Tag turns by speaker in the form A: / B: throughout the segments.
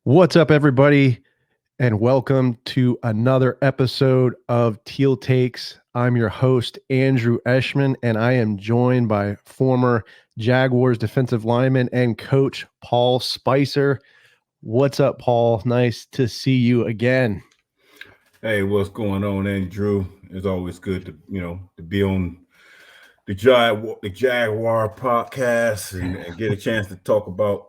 A: What's up, everybody, and welcome to another episode of Teal Takes. I'm your host, Andrew Eshman, and I am joined by former Jaguars defensive lineman and coach Paul Spicer. What's up, Paul? Nice to see you again.
B: Hey, what's going on, Andrew? It's always good to be on the Jaguar podcast and get a chance to talk about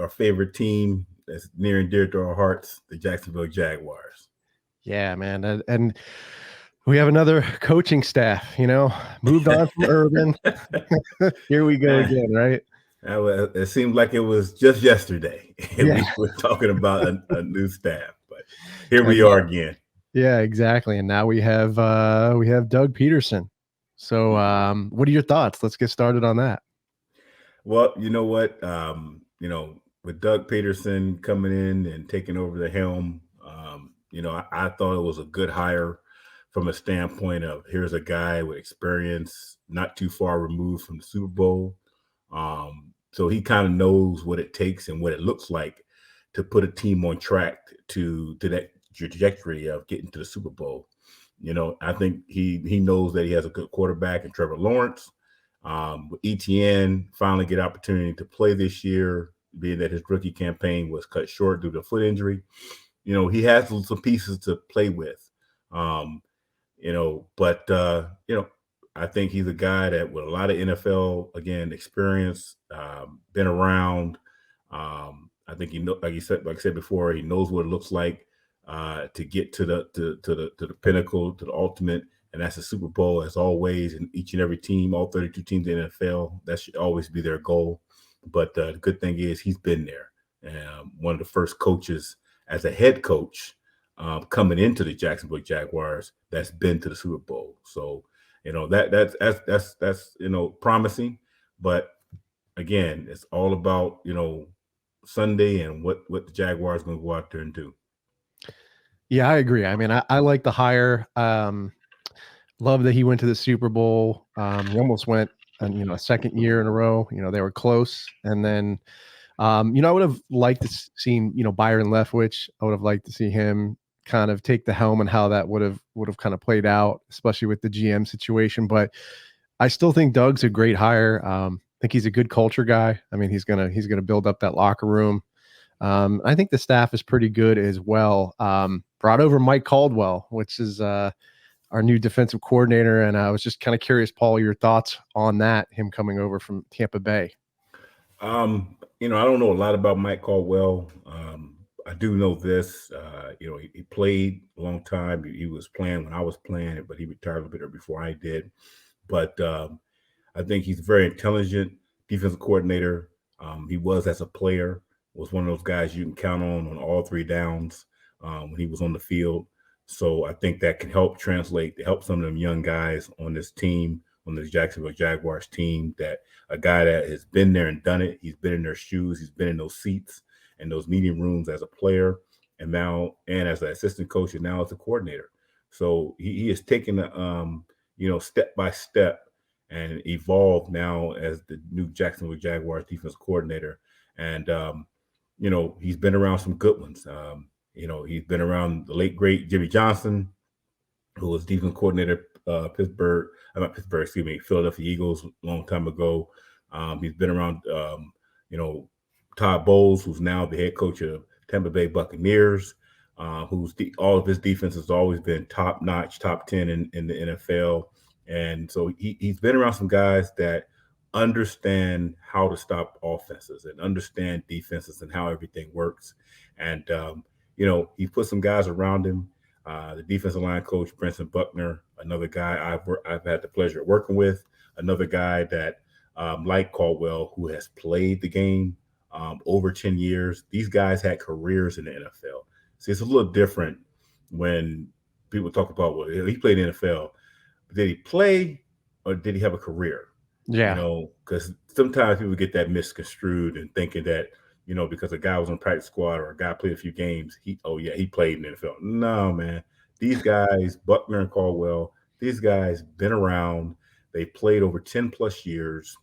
B: our favorite team that's near and dear to our hearts, the Jacksonville Jaguars.
A: Yeah, man, and we have another coaching staff. Moved on from Urban. Here we go again, right?
B: It seemed like it was just yesterday
A: Yeah,
B: we were talking about a new staff, but here
A: and
B: we are again.
A: yeah, exactly. And now we have Doug Pederson. So, what are your thoughts? Let's get started on that.
B: Well, you know what? With Doug Pederson coming in and taking over the helm, I thought it was a good hire from a standpoint of here's a guy with experience, not too far removed from the Super Bowl. So he kind of knows what it takes and what it looks like to put a team on track to that trajectory of getting to the Super Bowl. I think he knows that he has a good quarterback in Trevor Lawrence. With ETN finally get opportunity to play this year, being that his rookie campaign was cut short due to a foot injury. He has some pieces to play with. But I think he's a guy that with a lot of NFL experience, been around. I think like I said before, he knows what it looks like to get to the pinnacle, to the ultimate, and that's the Super Bowl. As always, in each and every team, all 32 teams in the NFL, that should always be their goal. But the good thing is he's been there. One of the first coaches as a head coach coming into the Jacksonville Jaguars that's been to the Super Bowl. So that's promising. But again, it's all about Sunday and what the Jaguars are going to go out there and do.
A: Yeah, I agree. I mean, I like the hire. Love that he went to the Super Bowl. He almost went, a second year in a row. They were close, and then, I would have liked to seen, Byron Leftwich. I would have liked to see him kind of take the helm and how that would have kind of played out, especially with the GM situation. But I still think Doug's a great hire. I think he's a good culture guy. I mean, he's gonna build up that locker room. I think the staff is pretty good as well. Brought over Mike Caldwell, which is our new defensive coordinator. And I was just kind of curious, Paul, your thoughts on that, him coming over from Tampa Bay.
B: I don't know a lot about Mike Caldwell. I do know this. He played a long time. He was playing when I was playing, but he retired a bit before I did. But I think he's a very intelligent defensive coordinator. He was as a player, was one of those guys you can count on all three downs when he was on the field. So I think that can help translate to help some of them young guys on this team, on this Jacksonville Jaguars team, that a guy that has been there and done it. He's been in their shoes. He's been in those seats and those meeting rooms as a player and now and as an assistant coach and now as a coordinator. So he is taking step by step and evolved now as the new Jacksonville Jaguars defense coordinator. And he's been around some good ones. He's been around the late great Jimmy Johnson, who was defense coordinator Philadelphia Eagles a long time ago. He's been around Todd Bowles, who's now the head coach of Tampa Bay Buccaneers, all of his defense has always been top notch, top 10 in the NFL. And so he's been around some guys that understand how to stop offenses and understand defenses and how everything works. And he put some guys around him. The defensive line coach, Brenson Buckner, another guy I've had the pleasure of working with, another guy that, like Caldwell, who has played the game over 10 years. These guys had careers in the NFL. See, it's a little different when people talk about, well, he played in the NFL. Did he play or did he have a career?
A: Yeah.
B: Because sometimes people get that misconstrued and thinking that, because a guy was on practice squad or a guy played a few games, he played in the NFL. No, man. These guys, Buckner and Caldwell, these guys been around. They played over 10 plus years.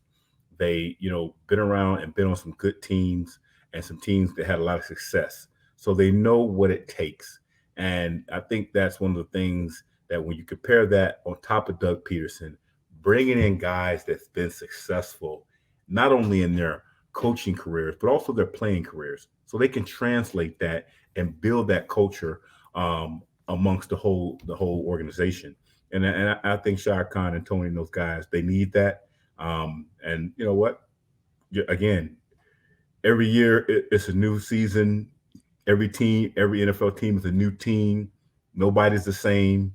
B: They, been around and been on some good teams. and some teams that had a lot of success. So they know what it takes. And I think that's one of the things that when you compare that on top of Doug Pederson, bringing in guys that's been successful, not only in their coaching careers, but also their playing careers. So they can translate that and build that culture amongst the whole organization. And I think Shad Khan and Tony and those guys, they need that. And you know what? Again, every year it's a new season. Every team, every NFL team is a new team. Nobody's the same.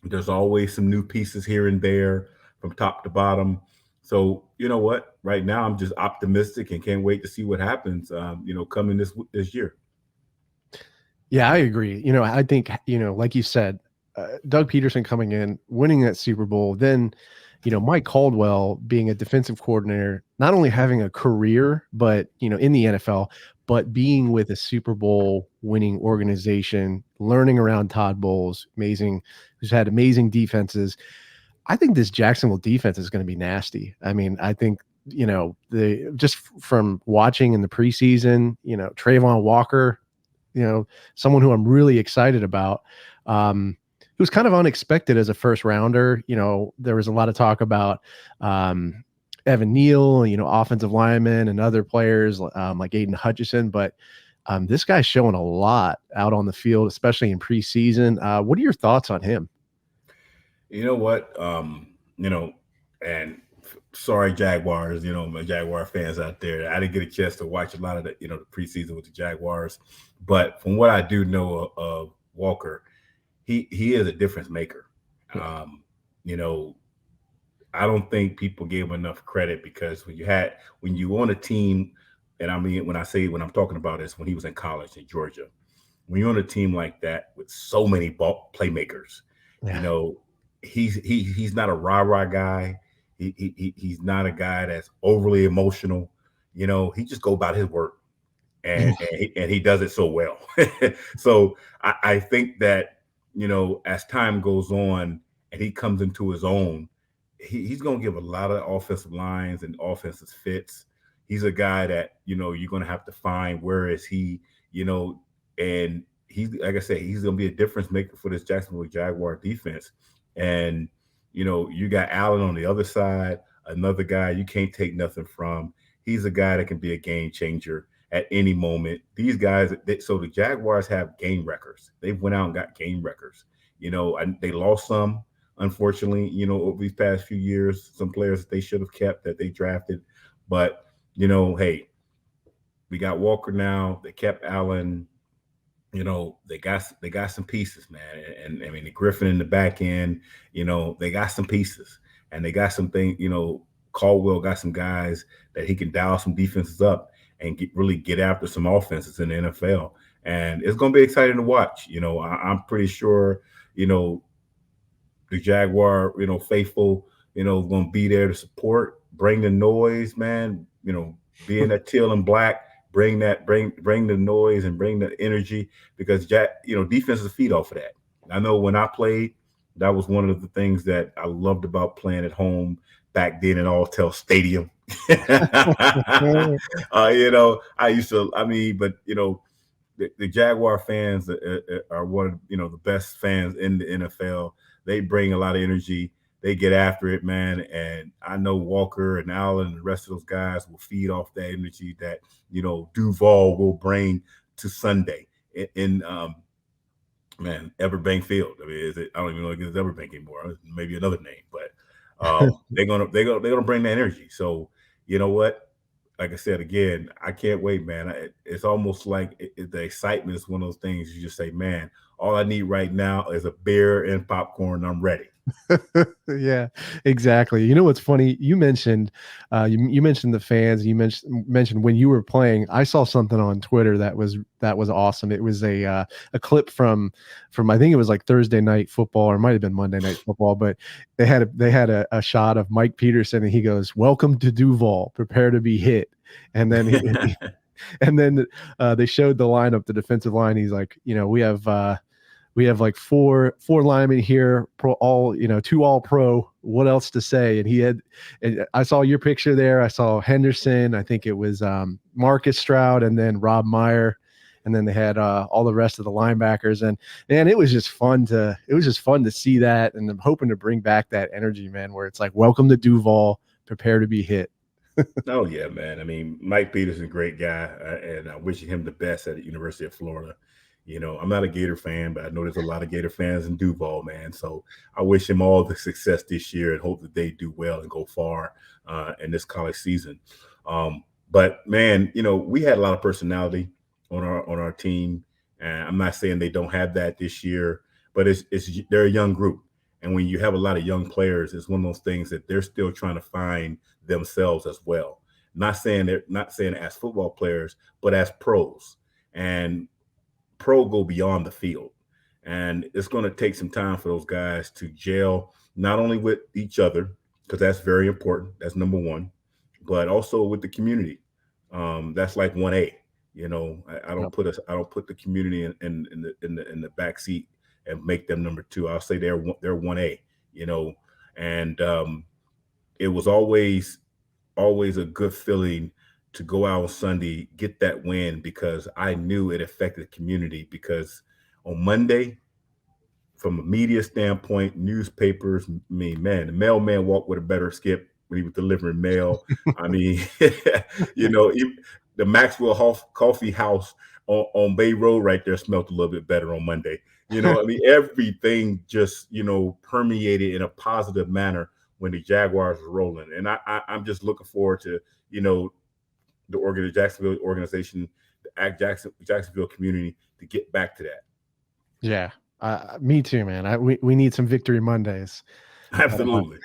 B: There's always some new pieces here and there from top to bottom. So you know what? Right now, I'm just optimistic and can't wait to see what happens. Coming this year.
A: Yeah, I agree. I think like you said, Doug Pederson coming in, winning that Super Bowl, then Mike Caldwell being a defensive coordinator, not only having a career, but in the NFL, but being with a Super Bowl winning organization, learning around Todd Bowles, who's had amazing defenses. I think this Jacksonville defense is going to be nasty. I mean, I think, just from watching in the preseason, Travon Walker, someone who I'm really excited about. It was kind of unexpected as a first rounder. There was a lot of talk about Evan Neal, offensive linemen and other players like Aiden Hutchinson, but this guy's showing a lot out on the field, especially in preseason. What are your thoughts on him?
B: You know what? And sorry, Jaguars, my Jaguar fans out there. I didn't get a chance to watch a lot of the preseason with the Jaguars, but from what I do know of Walker, he is a difference maker. I don't think people gave him enough credit because when you on a team, and I mean when I'm talking about this, when he was in college in Georgia, when you're on a team like that with so many ball playmakers, he's not a rah-rah guy. He's not a guy that's overly emotional. He just go about his work, and he does it so well. So I think that as time goes on and he comes into his own, he's going to give a lot of offensive lines and offensive fits. He's a guy that you're going to have to find where is he, and he's, like I said, he's going to be a difference maker for this Jacksonville Jaguar defense. And you got Allen on the other side, another guy you can't take nothing from. He's a guy that can be a game changer at any moment. These guys, so the Jaguars have game records. They went out and got game records. And they lost some, unfortunately, over these past few years, some players that they should have kept that they drafted. But, hey, we got Walker now. They kept Allen. They got some pieces, man. And I mean, the Griffin in the back end, they got some pieces. And they got some things, Caldwell got some guys that he can dial some defenses up and really get after some offenses in the NFL. And it's going to be exciting to watch. I'm pretty sure, the Jaguar, faithful, going to be there to support, bring the noise, man, being that teal and black, bring the noise and bring the energy, because defenses feed off of that. I know when I played, that was one of the things that I loved about playing at home back then in Alltel Stadium. I used to, but the Jaguar fans are one of the best fans in the NFL. They bring a lot of energy. They get after it, man. And I know Walker and Allen and the rest of those guys will feed off that energy that Duval will bring to Sunday in Everbank Field. I mean, I don't even know if it's Everbank anymore. Maybe another name, but they're gonna bring that energy. So you know what? Like I said again, I can't wait, man. It's almost like the excitement is one of those things you just say, man, all I need right now is a beer and popcorn. I'm ready.
A: Yeah, exactly. You know what's funny? You mentioned you mentioned the fans. You mentioned when you were playing. I saw something on Twitter that was awesome. It was a clip from I think it was like Thursday Night Football, or it might have been Monday Night Football, but they had a shot of Mike Pederson, and he goes, "Welcome to Duval. Prepare to be hit." And then they showed the lineup, the defensive line. He's like, we have we have like four linemen here, all, 2 all pro. What else to say? And I saw your picture there. I saw Henderson. I think it was Marcus Stroud, and then Rob Meyer, and then they had all the rest of the linebackers. And man, it was just fun to see that. And I'm hoping to bring back that energy, man, where it's like, welcome to Duval, prepare to be hit.
B: Oh yeah, man. I mean, Mike Peterson, great guy, and I wish him the best at the University of Florida. I'm not a Gator fan, but I know there's a lot of Gator fans in Duval, man. So I wish him all the success this year and hope that they do well and go far in this college season. But man, we had a lot of personality on our team, and I'm not saying they don't have that this year, but they're a young group, and when you have a lot of young players, it's one of those things that they're still trying to find themselves as well. Not saying as football players, but as pros. And pro go beyond the field. And it's going to take some time for those guys to gel, not only with each other, because that's very important. That's number one, but also with the community. That's like 1A. I don't put the community in the back seat and make them number two. I'll say they're 1A. And it was always a good feeling to go out on Sunday, get that win, because I knew it affected the community. Because on Monday, from a media standpoint, newspapers, the mailman walked with a better skip when he was delivering mail. I mean, the Maxwell Coffee House on Bay Road right there smelled a little bit better on Monday. Everything just, permeated in a positive manner when the Jaguars were rolling. And I'm just looking forward to, the Jacksonville organization, the Jacksonville community, to get back to that.
A: Yeah, me too, man. We need some victory Mondays.
B: Absolutely.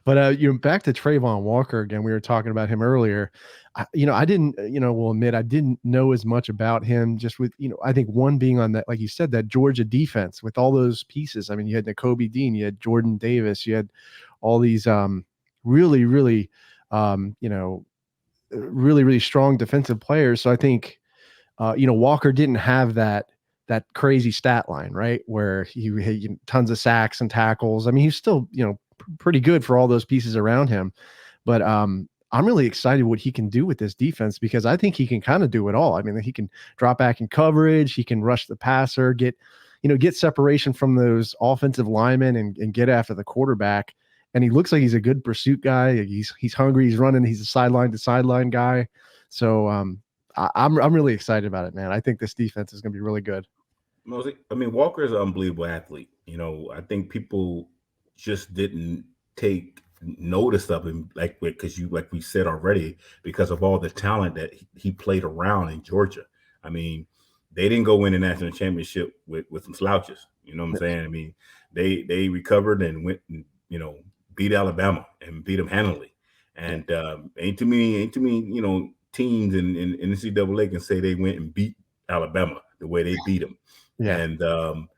A: But back to Travon Walker again. We were talking about him earlier. I didn't, will admit I didn't know as much about him. Just with, I think one being on that, like you said, that Georgia defense with all those pieces. I mean, you had Nakobe Dean, you had Jordan Davis, you had all these really, really, really, really strong defensive players. So I think, Walker didn't have that crazy stat line, right? Where he had tons of sacks and tackles. I mean, he's still, pretty good for all those pieces around him. But I'm really excited what he can do with this defense, because I think he can kind of do it all. I mean, he can drop back in coverage. He can rush the passer, get separation from those offensive linemen and get after the quarterback. And he looks like he's a good pursuit guy. He's hungry. He's running. He's a sideline to sideline guy. So I'm really excited about it, man. I think this defense is going to be really good.
B: I mean, Walker is an unbelievable athlete. I think people just didn't take notice of him, like we said already, because of all the talent that he played around in Georgia. I mean, they didn't go win a national championship with some slouches. You know what I'm saying? I mean, they recovered and went and, beat Alabama and beat them handily. And ain't too many, teams in NCAA can say they went and beat Alabama the way they beat them. Yeah. And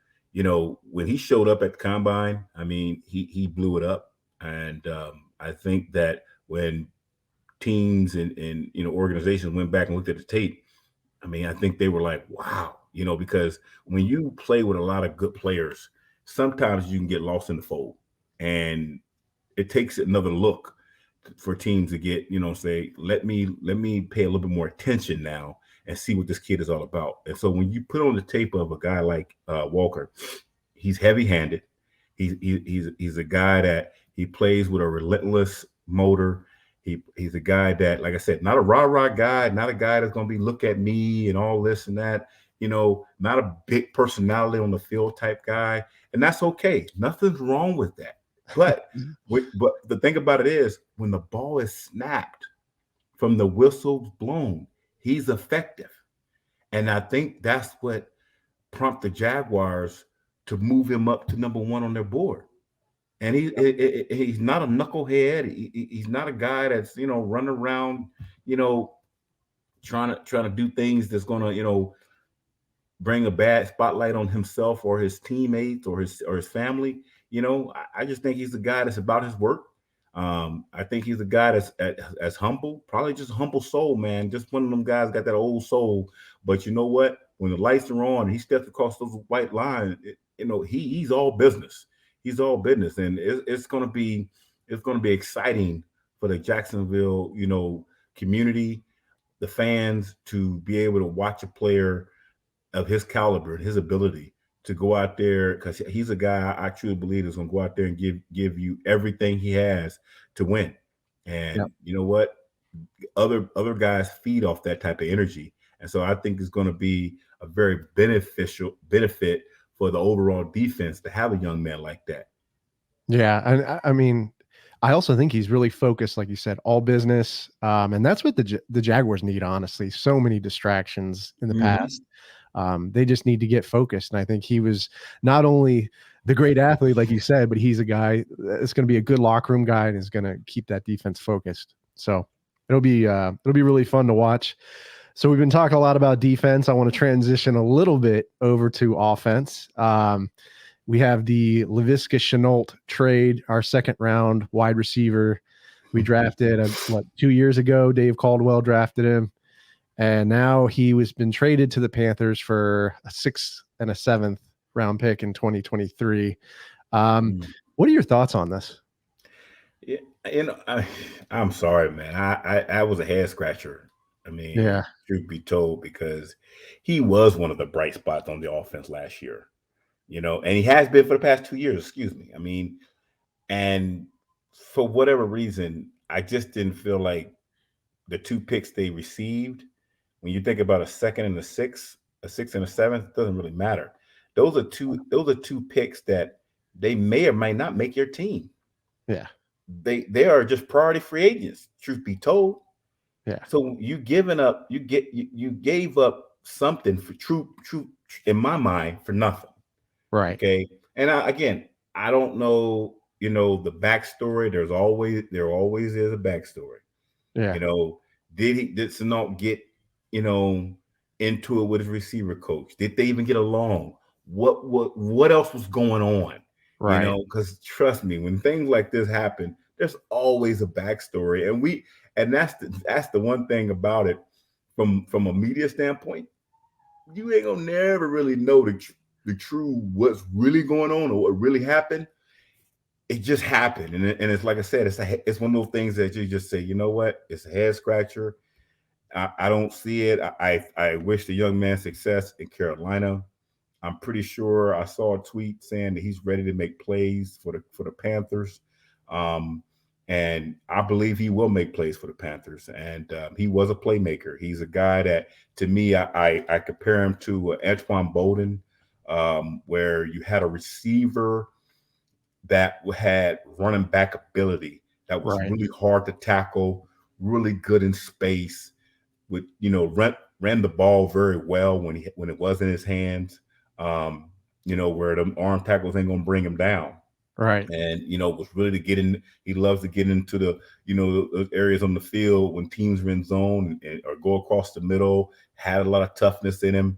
B: when he showed up at the combine, I mean, he blew it up. And I think that when teams and organizations went back and looked at the tape, I mean, I think they were like, wow, because when you play with a lot of good players, sometimes you can get lost in the fold, and it takes another look for teams to get, say, let me pay a little bit more attention now and see what this kid is all about. And so when you put on the tape of a guy like Walker, he's heavy-handed. He's a guy that he plays with a relentless motor. He's a guy that, like I said, not a rah-rah guy, not a guy that's going to be look at me and all this and that, not a big personality on the field type guy. And that's okay. Nothing's wrong with that. But the thing about it is, when the ball is snapped from the whistle blown, he's effective. And I think that's what prompted the Jaguars to move him up to number one on their board. And he's not a knucklehead. He's not a guy that's, running around, trying to do things that's going to, bring a bad spotlight on himself or his teammates or his family. I just think he's a guy that's about his work. I think he's a guy that's as humble, probably just a humble soul, man. Just one of them guys got that old soul. But you know what? When the lights are on and he steps across those white lines, he's all business. He's all business, and it's going to be exciting for the Jacksonville, community, the fans, to be able to watch a player of his caliber and his ability to go out there, because he's a guy I truly believe is going to go out there and give you everything he has to win. And
A: Yep.
B: you know what? Other guys feed off that type of energy, and so I think it's going to be a very benefit for the overall defense to have a young man like that.
A: Yeah, and I mean, I also think he's really focused, like you said, all business, and that's what the Jaguars need. Honestly, so many distractions in the past. They just need to get focused, and I think he was not only the great athlete, like you said, but he's a guy that's going to be a good locker room guy and is going to keep that defense focused. So it'll be really fun to watch. So we've been talking a lot about defense. I want to transition a little bit over to offense. We have the LaViska Shenault trade, our second round wide receiver. We drafted 2 years ago. Dave Caldwell drafted him, and now he was been traded to the Panthers for a 6th and a 7th round pick in 2023. What are your thoughts on this?
B: Yeah, I'm sorry, man. I was a head scratcher. I mean,
A: Yeah,
B: truth be told, because he was one of the bright spots on the offense last year. And he has been for the past 2 years, excuse me. I mean, and for whatever reason, I just didn't feel like the 2 picks they received, when you think about a 2nd and a 6th, a 6th and a 7th, it doesn't really matter. Those are two picks that they may or may not make your team.
A: yeah,
B: They are just priority free agents, truth be told.
A: yeah.
B: So you gave up something for true in my mind for nothing.
A: Right.
B: Okay. And I don't know, the backstory. There always is a backstory.
A: Yeah.
B: Did Shenault get, into it with his receiver coach? Did they even get along? What else was going on?
A: Right.
B: Because trust me, when things like this happen, there's always a backstory. And that's the one thing about it from a media standpoint. You ain't gonna never really know the true what's really going on or what really happened. It just happened, and it's like I said, it's one of those things that you just say, you know what, it's a head scratcher. I don't see it. I wish the young man success in Carolina. I'm pretty sure I saw a tweet saying that he's ready to make plays for the Panthers, and I believe he will make plays for the Panthers. And he was a playmaker. He's a guy that, to me, I compare him to Antoine Bowden, where you had a receiver that had running back ability, that was
A: Right.
B: really hard to tackle, really good in space, with ran the ball very well when it was in his hands, where the arm tackles ain't gonna bring him down.
A: Right.
B: And was really to get in. He loves to get into the those areas on the field when teams are in zone, or go across the middle. Had a lot of toughness in him.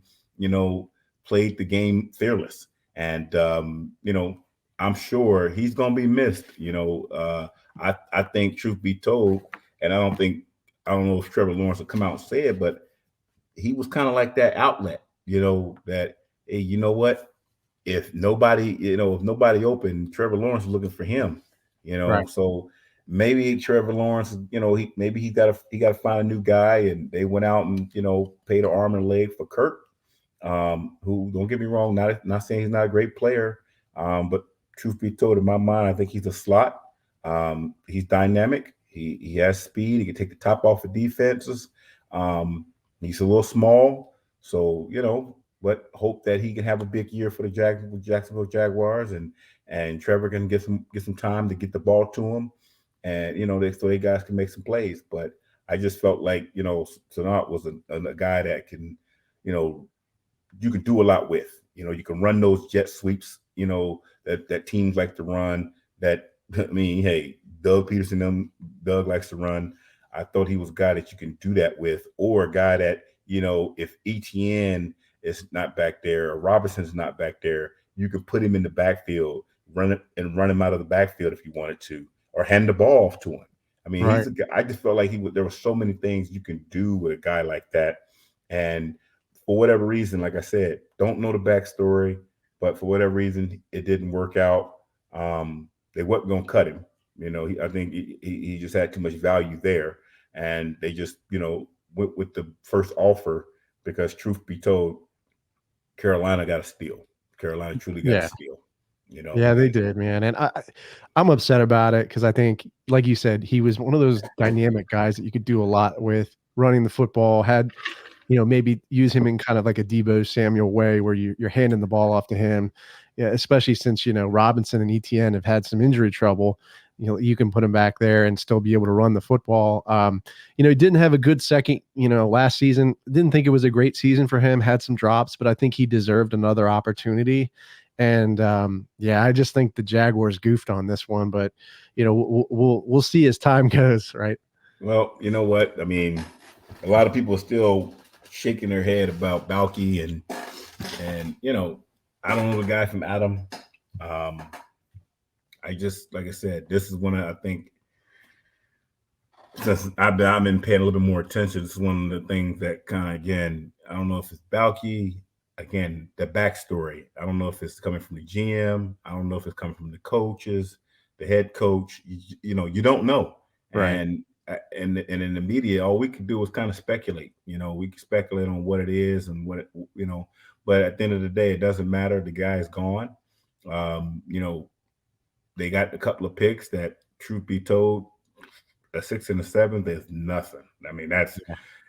B: Played the game fearless, and I'm sure he's gonna be missed. I think, truth be told, and I don't know if Trevor Lawrence will come out and say it, but he was kind of like that outlet. That, hey, you know what? If nobody open, Trevor Lawrence is looking for him.
A: Right.
B: So maybe Trevor Lawrence, he got to find a new guy, and they went out and paid an arm and a leg for Kirk, who, don't get me wrong, not saying he's not a great player, but truth be told, in my mind, I think he's a slot. He's dynamic. He has speed. He can take the top off of defenses. He's a little small, so but hope that he can have a big year for the Jacksonville Jaguars, and Trevor can get some time to get the ball to him, and so they guys can make some plays. But I just felt like Shenault was a guy that can, you can do a lot with. You can run those jet sweeps, that teams like to run. That, I mean, hey, Doug Pederson, Doug likes to run. I thought he was a guy that you can do that with, or a guy that, if Etienne is not back there, or Robinson's not back there, you could put him in the backfield, run him out of the backfield if you wanted to, or hand the ball off to him. I mean,
A: Right.
B: I just felt like there were so many things you can do with a guy like that. And for whatever reason, like I said, don't know the backstory, but for whatever reason, it didn't work out. They weren't going to cut him. I think he just had too much value there. And they just, went with the first offer because, truth be told, Carolina got a steal. Carolina truly got a
A: Yeah.
B: steal.
A: Yeah, they did, man, and I'm upset about it because I think, like you said, he was one of those dynamic guys that you could do a lot with running the football, maybe use him in kind of like a Deebo Samuel way where you're handing the ball off to him. Yeah, especially since, Robinson and ETN have had some injury trouble. You can put him back there and still be able to run the football. He didn't have a good second, last season. Didn't think it was a great season for him, had some drops, but I think he deserved another opportunity. And yeah, I just think the Jaguars goofed on this one, but we'll see as time goes, right?
B: Well, you know what? I mean, a lot of people are still shaking their head about Balky and I don't know the guy from Adam. I just, like I said, this is one of, I think, since I've been paying a little bit more attention, this is one of the things that kind of, again, I don't know if it's Balky, again, the backstory. I don't know if it's coming from the GM. I don't know if it's coming from the coaches, the head coach. You don't know.
A: Right.
B: And in the media, all we could do is kind of speculate. We can speculate on what it is and what but at the end of the day, it doesn't matter. The guy is gone. They got a couple of picks that, truth be told, a 6th and a 7th is nothing. I mean,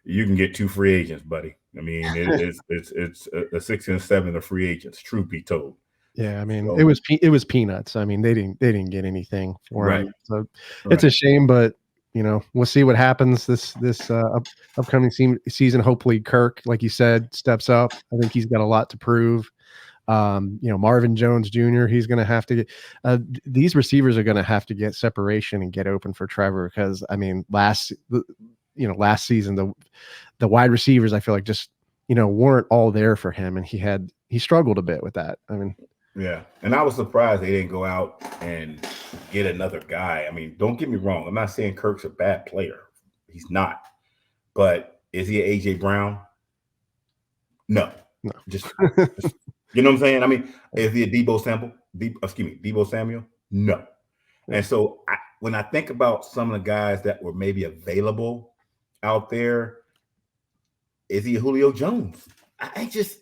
B: you can get 2 free agents, buddy. I mean, it's a 6th and a 7th of free agents. Truth be told.
A: Yeah, I mean,
B: So,
A: it was peanuts. I mean, they didn't get anything for him.
B: right.
A: So it's a shame, but we'll see what happens this upcoming season. Hopefully Kirk, like you said, steps up. I think he's got a lot to prove. Marvin Jones Jr., he's going to have to get these receivers are going to have to get separation and get open for Trevor, because I mean, last season, the wide receivers, I feel like, just, weren't all there for him, and he struggled a bit with that. I mean,
B: yeah. And I was surprised they didn't go out and get another guy. I mean, don't get me wrong. I'm not saying Kirk's a bad player. He's not. But is he an AJ Brown? No. Just you know what I'm saying? I mean, is he a Deebo Samuel? No. And so when I think about some of the guys that were maybe available out there, is he a Julio Jones? I just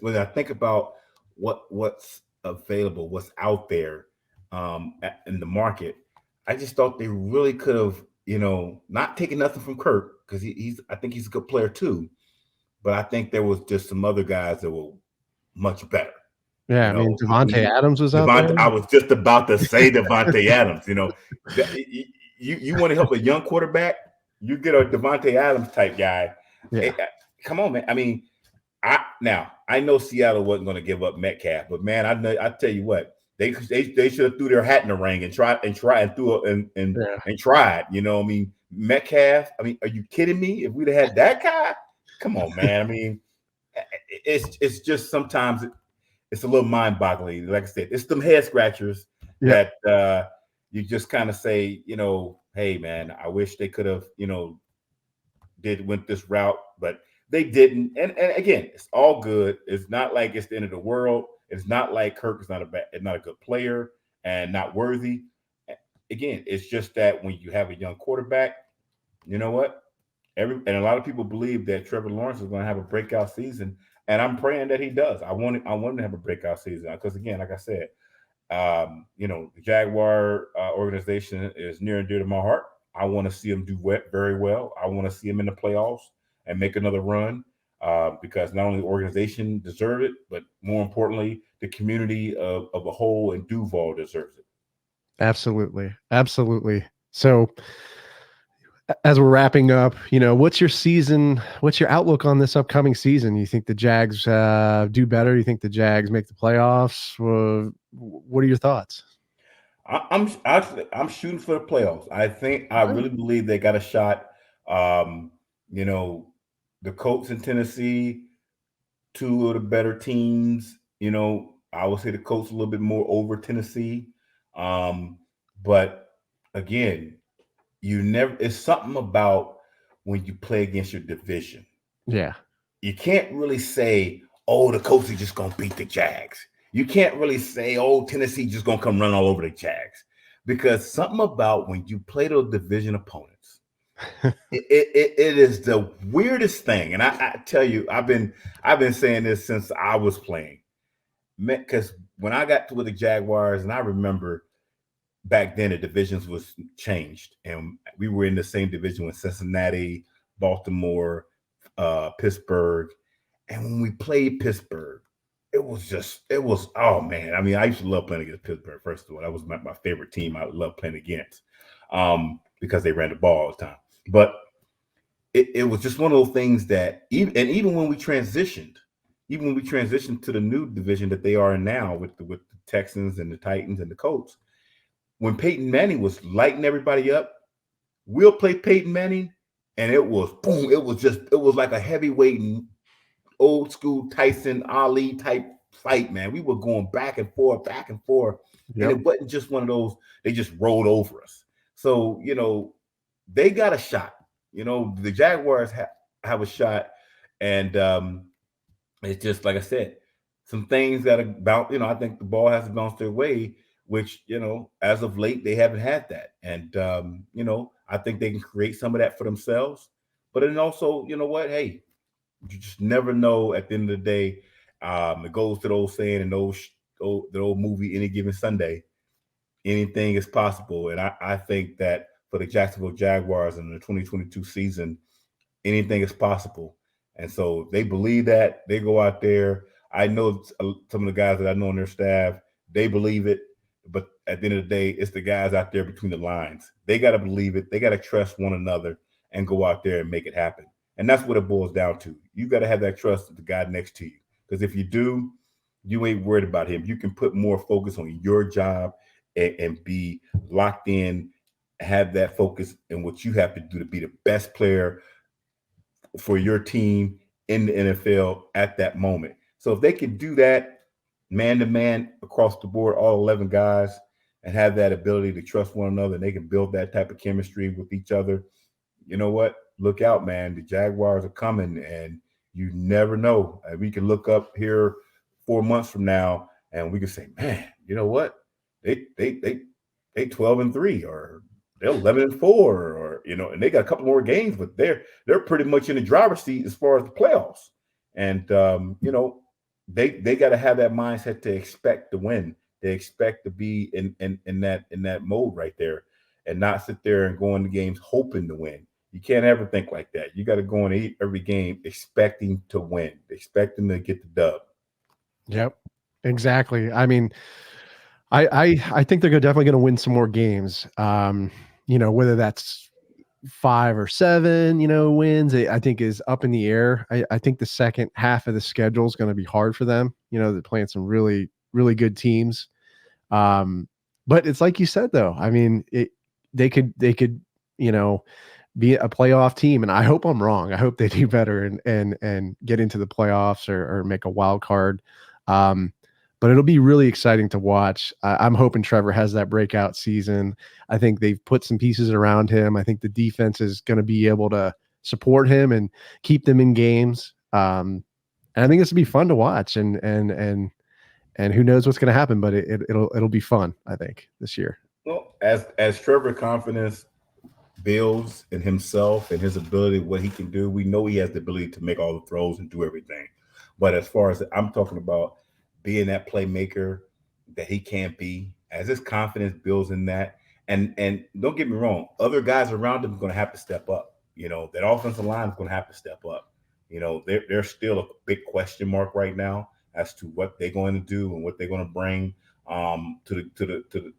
B: when I think about what's available, what's out there in the market, I just thought they really could have, not taken nothing from Kirk, because I think he's a good player too. But I think there was just some other guys that were much better.
A: Yeah, I mean, Devontae Adams was out there.
B: I was just about to say Devontae Adams. You want to help a young quarterback, you get a Devontae Adams type guy.
A: Yeah.
B: Hey, come on, man. I mean, I know Seattle wasn't going to give up Metcalf, but man, I tell you what, they should have threw their hat in the ring and tried. I mean, Metcalf. I mean, are you kidding me? If we'd have had that guy, come on, man. I mean, it's just sometimes it's a little mind-boggling. Like I said, it's them head scratchers that you just kind of say, hey, man, I wish they could have, went this route, but they didn't. And again, it's all good. It's not like it's the end of the world. It's not like Kirk is not a good player and not worthy. Again, it's just that when you have a young quarterback, you know what? And a lot of people believe that Trevor Lawrence is going to have a breakout season, and I'm praying that he does. I want him to have a breakout season because, again, like I said, the Jaguar organization is near and dear to my heart. I want to see him do very well. I want to see him in the playoffs and make another run because not only the organization deserves it, but more importantly, the community of a whole in Duval deserves it.
A: Absolutely. Absolutely. So as we're wrapping up, what's your outlook on this upcoming season? You think the Jags do better? You think the Jags make the playoffs? What are your thoughts?
B: I'm shooting for the playoffs. I really believe they got a shot. The Colts in Tennessee, 2 of the better teams. I would say the Colts a little bit more over Tennessee. But again, it's something about when you play against your division.
A: Yeah.
B: You can't really say, oh, the coach is just going to beat the Jags. You can't really say, oh, Tennessee just going to come run all over the Jags. Because something about when you play those division opponents, it is the weirdest thing. And I tell you, I've been saying this since I was playing. Because when I got to the Jaguars, and I remember back then the divisions was changed, and we were in the same division with Cincinnati, Baltimore, Pittsburgh. And when we played Pittsburgh, it was oh man. I mean, I used to love playing against Pittsburgh. First of all, that was my favorite team. I love playing against because they ran the ball all the time. But it was just one of those things that even when we transitioned, to the new division that they are in now with the Texans and the Titans and the Colts, when Peyton Manning was lighting everybody up, we'll play Peyton Manning, and it was boom. It was like a heavyweight, old school Tyson Ali type fight, man. We were going back and forth, and it wasn't just one of those. They just rolled over us. So they got a shot. The Jaguars have a shot, and it's just like I said, some things that about I think the ball has to bounce their way, which as of late they haven't had that, and I think they can create some of that for themselves. But then also, what? Hey, you just never know. At the end of the day, it goes to the old saying and the old movie, Any Given Sunday. Anything is possible, and I think that for the Jacksonville Jaguars in the 2022 season, anything is possible. And so they believe that. They go out there. I know some of the guys that I know on their staff, they believe it. But at the end of the day, it's the guys out there between the lines. They got to believe it. They got to trust one another and go out there and make it happen. And that's what it boils down to. You got to have that trust with the guy next to you. Because if you do, you ain't worried about him. You can put more focus on your job and be locked in, have that focus in what you have to do to be the best player for your team in the NFL at that moment. So if they can do that man to man across the board, all 11 guys, and have that ability to trust one another, and they can build that type of chemistry with each other, you know what? Look out, man. The Jaguars are coming, and you never know. We can look up here 4 months from now, and we can say, man, you know what? They 12-3, or they're 11-4, or and they got a couple more games, but they're pretty much in the driver's seat as far as the playoffs. And they got to have that mindset to expect to win. They expect to be in that mode right there, and not sit there and go into games hoping to win. You can't ever think like that. You got to go in every game expecting to win, expecting to get the dub.
A: Yep, exactly. I mean, I think they're definitely going to win some more games. Whether that's 5 or 7, wins, I think is up in the air. I think the second half of the schedule is going to be hard for them. They're playing some really, really good teams. But it's like you said, though. I mean, they could, be a playoff team, and I hope I'm wrong. I hope they do better and get into the playoffs or make a wild card. But it'll be really exciting to watch. I'm hoping Trevor has that breakout season. I think they've put some pieces around him. I think the defense is going to be able to support him and keep them in games. And I think this will be fun to watch. And who knows what's going to happen, but it'll be fun, I think, this year.
B: Well, as Trevor confidence builds in himself and his ability, what he can do, we know he has the ability to make all the throws and do everything. But as far as I'm talking about, being that playmaker that he can be, as his confidence builds in that, and don't get me wrong, other guys around him are going to have to step up. That offensive line is going to have to step up. There's still a big question mark right now as to what they're going to do and what they're going to bring to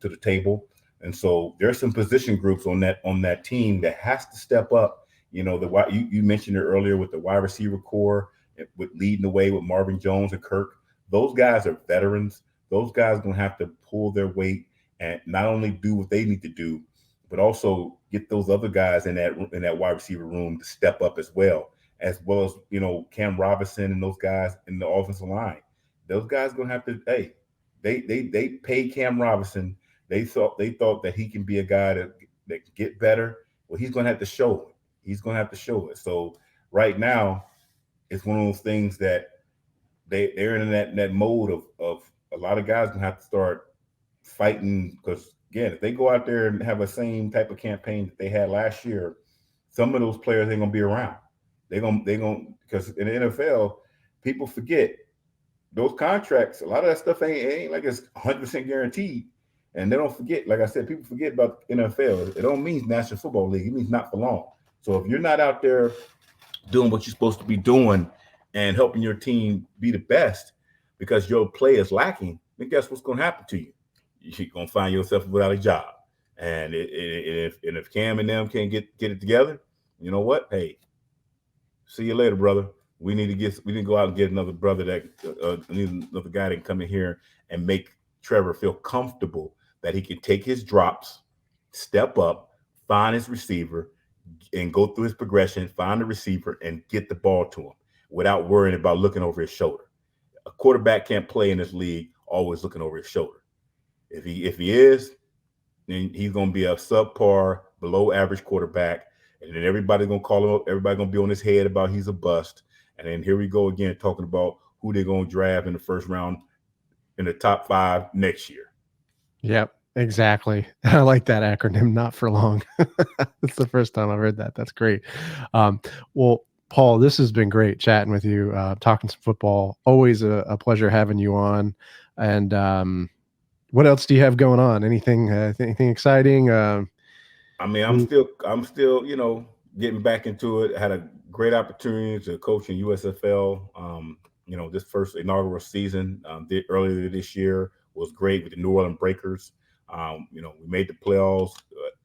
B: the table. And so there's some position groups on that team that has to step up. You mentioned it earlier with the wide receiver core, with leading the way with Marvin Jones and Kirk. Those guys are veterans. Those guys are going to have to pull their weight and not only do what they need to do, but also get those other guys in that wide receiver room to step up as well as Cam Robinson and those guys in the offensive line. Those guys are going to have to. Hey, they paid Cam Robinson. They thought that he can be a guy that can get better. Well, he's going to have to show it. He's going to have to show it. So right now, it's one of those things that they're in that mode of a lot of guys going to have to start fighting, because again, if they go out there and have the same type of campaign that they had last year, some of those players ain't gonna be around. They're gonna because in the NFL, people forget those contracts. A lot of that stuff ain't like it's 100% guaranteed, and they don't forget. Like I said, people forget about the NFL. It don't mean National Football League. It means not for long. So if you're not out there doing what you're supposed to be doing and helping your team be the best because your play is lacking, then guess what's going to happen to you? You're going to find yourself without a job. And if Cam and them can't get it together, you know what? Hey, see you later, brother. We need to go out and get another brother another guy that can come in here and make Trevor feel comfortable that he can take his drops, step up, find his receiver, and go through his progression, find the receiver, and get the ball to him without worrying about looking over his shoulder. A quarterback can't play in this league always looking over his shoulder. If he is, then he's going to be a subpar, below average quarterback, and then everybody's going to call him up. Everybody's going to be on his head about he's a bust. And then here we go again talking about who they're going to draft in the first round in the top 5 next year.
A: Yep, exactly. I like that acronym, not for long. It's the first time I've heard that. That's great. Well, Paul, this has been great chatting with you, talking some football. Always a pleasure having you on. And what else do you have going on? Anything exciting?
B: I mean, I'm still, getting back into it. I had a great opportunity to coach in USFL. This first inaugural season earlier this year was great with the New Orleans Breakers. We made the playoffs,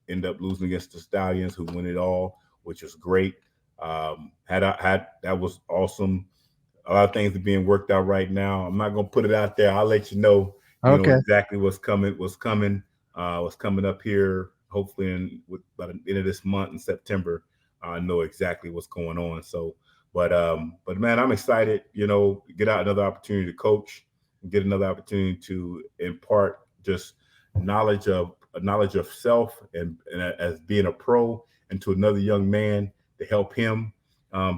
B: ended up losing against the Stallions, who won it all, which was great. That was awesome. A lot of things are being worked out right now. I'm not gonna put it out there. I'll let you know. You know exactly what's coming up here. Hopefully, by the end of this month in September, I know exactly what's going on. So, but man, I'm excited. Get out another opportunity to coach, get another opportunity to impart just knowledge of self and as being a pro, and to another young man to help him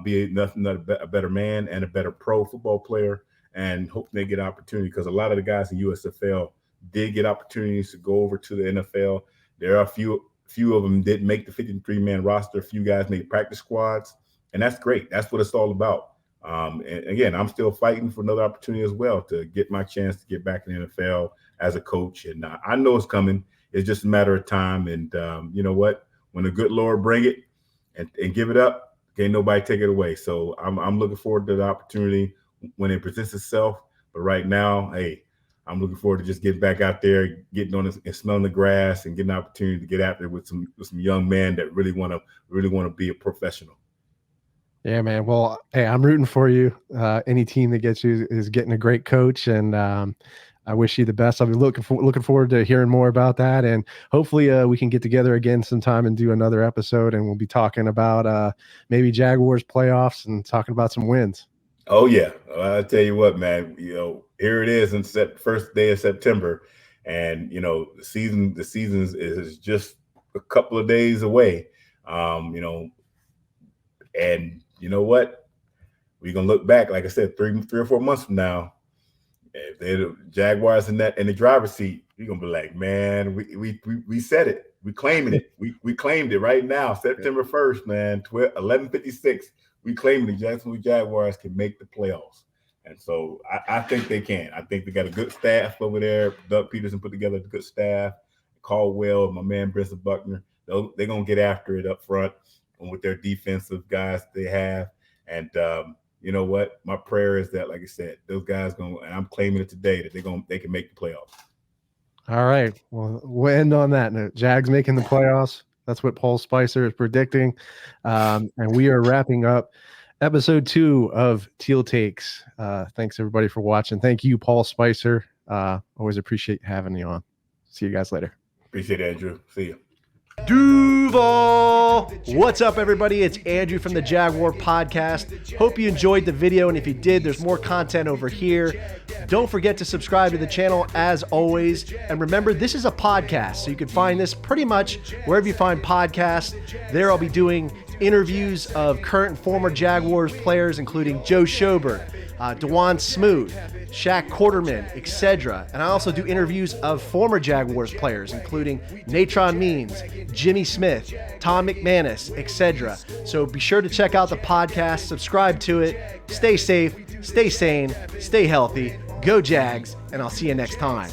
B: be a better man and a better pro football player, and hope they get opportunity, because a lot of the guys in USFL did get opportunities to go over to the NFL. There are a few of them didn't make the 53-man roster. A few guys made practice squads, and that's great. That's what it's all about. And again, I'm still fighting for another opportunity as well to get my chance to get back in the NFL as a coach. And I know it's coming. It's just a matter of time. And you know what? When the good Lord bring it and give it up, can't nobody take it away. So I'm looking forward to the opportunity when it presents itself. But right now, hey, I'm looking forward to just getting back out there, getting on and smelling the grass, and getting an opportunity to get out there with some young men that really want to be a professional.
A: Yeah, man. Well, hey, I'm rooting for you. Any team that gets you is getting a great coach, and I wish you the best. I'll be looking forward to hearing more about that, and hopefully we can get together again sometime and do another episode, and we'll be talking about maybe Jaguars playoffs and talking about some wins.
B: Oh yeah, I'll tell you what, man. Here it is in first day of September, and the season is just a couple of days away. And you know what? We're gonna look back, like I said, 3 or 4 months from now. If they're the Jaguars in the driver's seat, you're gonna be like, man, we said it. We claiming it. We claimed it right now, September 1st, man, 11:56. We claim the Jacksonville Jaguars can make the playoffs. And so I think they can. I think they got a good staff over there. Doug Pederson put together a good staff. Caldwell, my man, Brenton Buckner, they're going to get after it up front and with their defensive guys they have. And you know what? My prayer is that, like I said, those guys and I'm claiming it today, that they can make the playoffs.
A: All right. Well, we'll end on that note. Jags making the playoffs. That's what Paul Spicer is predicting. And we are wrapping up episode 2 of Teal Takes. Thanks, everybody, for watching. Thank you, Paul Spicer. Always appreciate having you on. See you guys later.
B: Appreciate it, Andrew. See you.
C: Duval! What's up, everybody? It's Andrew from the Jaguar Podcast. Hope you enjoyed the video, and if you did, there's more content over here. Don't forget to subscribe to the channel as always. And remember, this is a podcast, so you can find this pretty much wherever you find podcasts. There I'll be doing interviews of current and former Jaguars players, including Joe Schobert, DeJuan Smoot, Shaq Quarterman, etc. And I also do interviews of former Jaguars players, including Natron Means, Jimmy Smith, Tom McManus, etc. So be sure to check out the podcast, subscribe to it, stay safe, stay sane, stay healthy, go Jags, and I'll see you next time.